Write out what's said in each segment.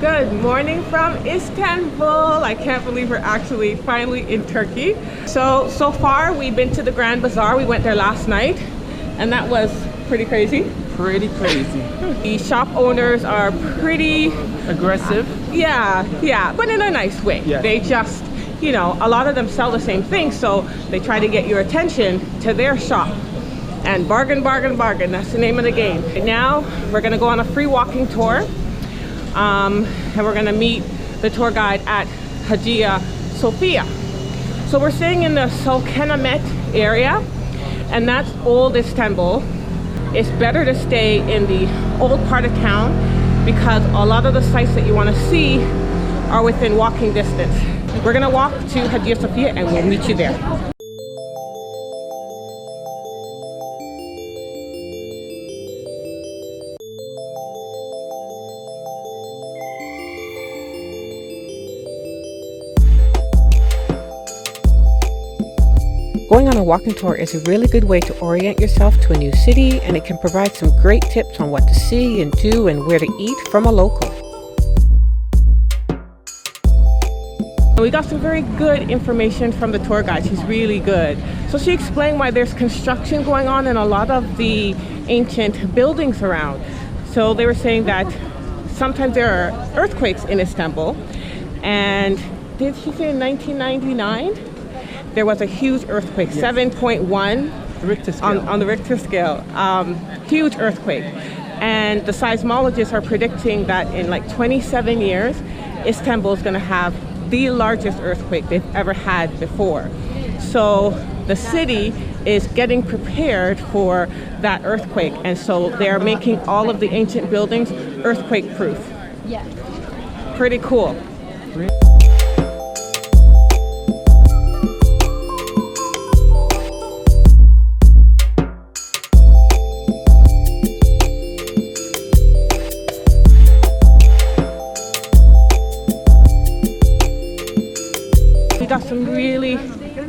Good morning from Istanbul. I can't believe we're actually finally in Turkey. So far we've been to the Grand Bazaar. We went there last night and that was pretty crazy. Pretty crazy. The shop owners are pretty aggressive. Yeah, but in a nice way. Yeah. They just, you know, a lot of them sell the same thing, so they try to get your attention to their shop. And bargain, bargain, bargain. That's the name of the game. Now we're gonna go on a free walking tour. And we're gonna meet the tour guide at Hagia Sophia. So we're staying in the Sultanahmet area, and that's old Istanbul. It's better to stay in the old part of town because a lot of the sites that you want to see are within walking distance. We're gonna walk to Hagia Sophia and we'll meet you there. Going on a walking tour is a really good way to orient yourself to a new city, and it can provide some great tips on what to see and do and where to eat from a local. We got some very good information from the tour guide. She's really good. So she explained why there's construction going on in a lot of the ancient buildings around. So they were saying that sometimes there are earthquakes in Istanbul, and did she say in 1999? There was a huge earthquake, yes. 7.1 Richter scale. On the Richter scale. Huge earthquake. And the seismologists are predicting that in like 27 years, Istanbul is going to have the largest earthquake they've ever had before. So the city is getting prepared for that earthquake. And so they're making all of the ancient buildings earthquake proof. Yeah. Pretty cool. Got some really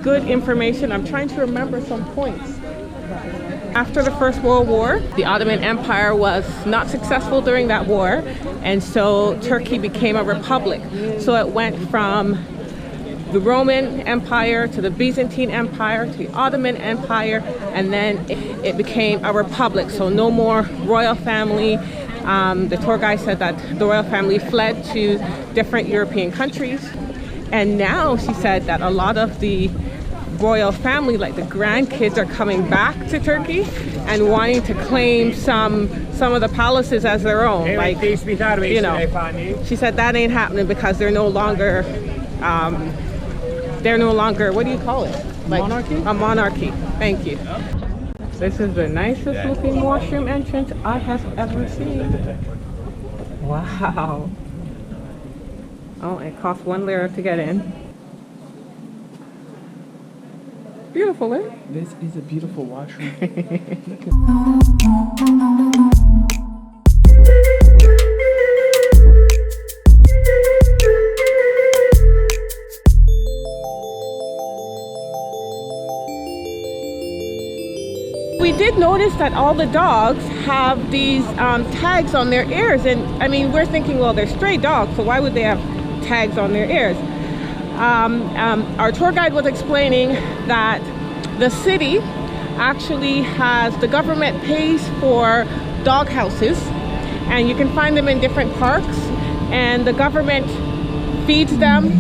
good information. I'm trying to remember some points. After the First World War, the Ottoman Empire was not successful during that war, and so Turkey became a republic. So it went from the Roman Empire to the Byzantine Empire to the Ottoman Empire, and then it became a republic. So no more royal family. The tour guide said that the royal family fled to different European countries. And now she said that a lot of the royal family, like the grandkids, are coming back to Turkey and wanting to claim some of the palaces as their own. Like, you know, she said that ain't happening because they're no longer, what do you call it? Like monarchy? A monarchy. Thank you. This is the nicest looking washroom entrance I have ever seen. Wow. Oh, it costs 1 lira to get in. Beautiful, eh? This is a beautiful washroom. We did notice that all the dogs have these tags on their ears, and I mean, we're thinking, well, they're stray dogs, so why would they have tags on their ears? Our tour guide was explaining that the city actually has, the government pays for dog houses, and you can find them in different parks, and the government feeds them,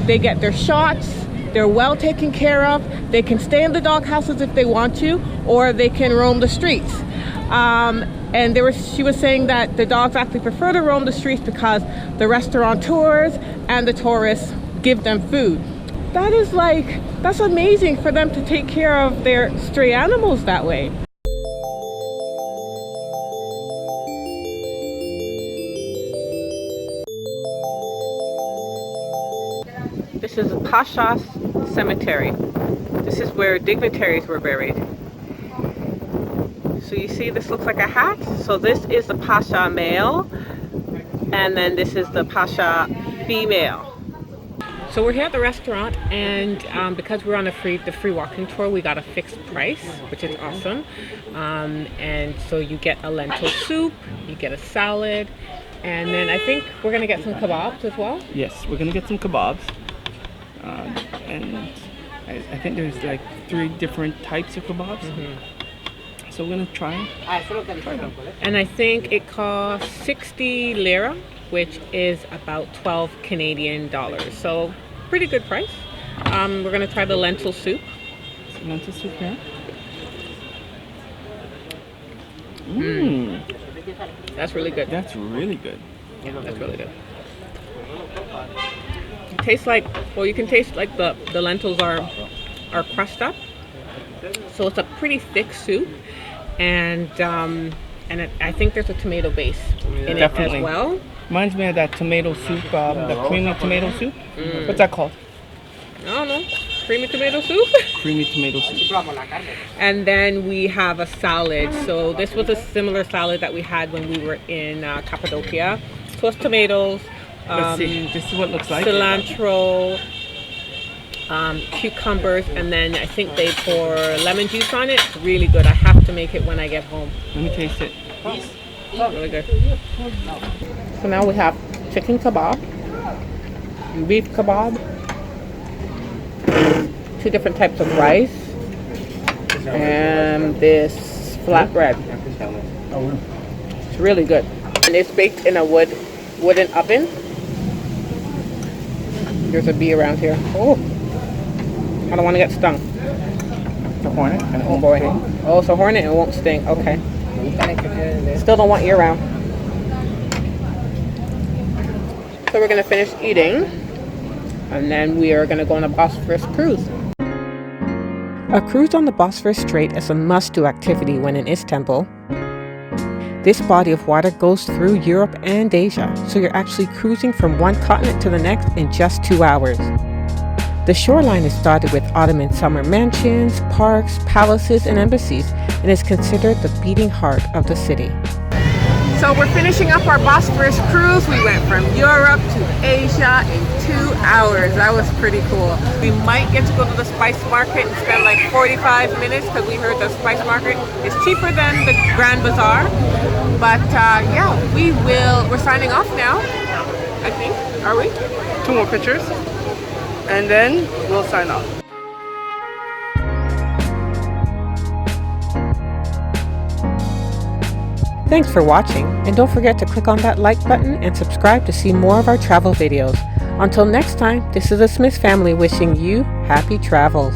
they get their shots, they're well taken care of, they can stay in the dog houses if they want to, or they can roam the streets. And she was saying that the dogs actually prefer to roam the streets because the restaurateurs and the tourists give them food. That's amazing for them to take care of their stray animals that way. This is Pasha's cemetery. This is where dignitaries were buried. So you see, this looks like a hat. So this is the Pasha male, and then this is the Pasha female. So we're here at the restaurant, and because we're on the free walking tour, we got a fixed price, which is awesome. And so you get a lentil soup, you get a salad, And then I think we're gonna get some kebabs as well. Yes, we're gonna get some kebabs. And I think there's like 3 different types of kebabs. So we're gonna try them. And I think it costs 60 lira, which is about 12 Canadian dollars. So pretty good price. We're gonna try the lentil soup. Lentil soup here. That's really good. That's really good. Yeah, that's really good. It tastes like, well, you can taste like the lentils are crushed up. So it's a pretty thick soup, and I think there's a tomato base in it as well. Reminds me of that tomato soup, the creamy tomato soup. What's that called? I don't know. Creamy tomato soup. Creamy tomato soup. And then we have a salad. So this was a similar salad that we had when we were in Cappadocia. So it's tomatoes. Let's see. This is what it looks like. Cilantro, cucumbers, and then I think they pour lemon juice on it. It's really good. I have to make it when I get home. Let me taste it. Really good. So now we have chicken kebab, beef kebab, 2 different types of rice, and this flatbread. It's really good. And it's baked in a wooden oven. There's a bee around here. Oh, I don't want to get stung. It's a hornet. Oh boy. Oh, it's a hornet and it won't sting. Okay. Still don't want you around. So we're gonna finish eating, and then we are gonna go on a Bosphorus cruise. A cruise on the Bosphorus Strait is a must-do activity when in Istanbul. This body of water goes through Europe and Asia, so you're actually cruising from one continent to the next in just 2 hours. The shoreline is dotted with Ottoman summer mansions, parks, palaces, and embassies, and is considered the beating heart of the city. So we're finishing up our Bosphorus cruise. We went from Europe to Asia in 2 hours. That was pretty cool. We might get to go to the spice market and spend like 45 minutes because we heard the spice market is cheaper than the Grand Bazaar. But yeah, we're signing off now, I think. Are we? 2 more pictures, and then we'll sign off. Thanks for watching, and don't forget to click on that like button and subscribe to see more of our travel videos. Until next time, this is the Smith family wishing you happy travels.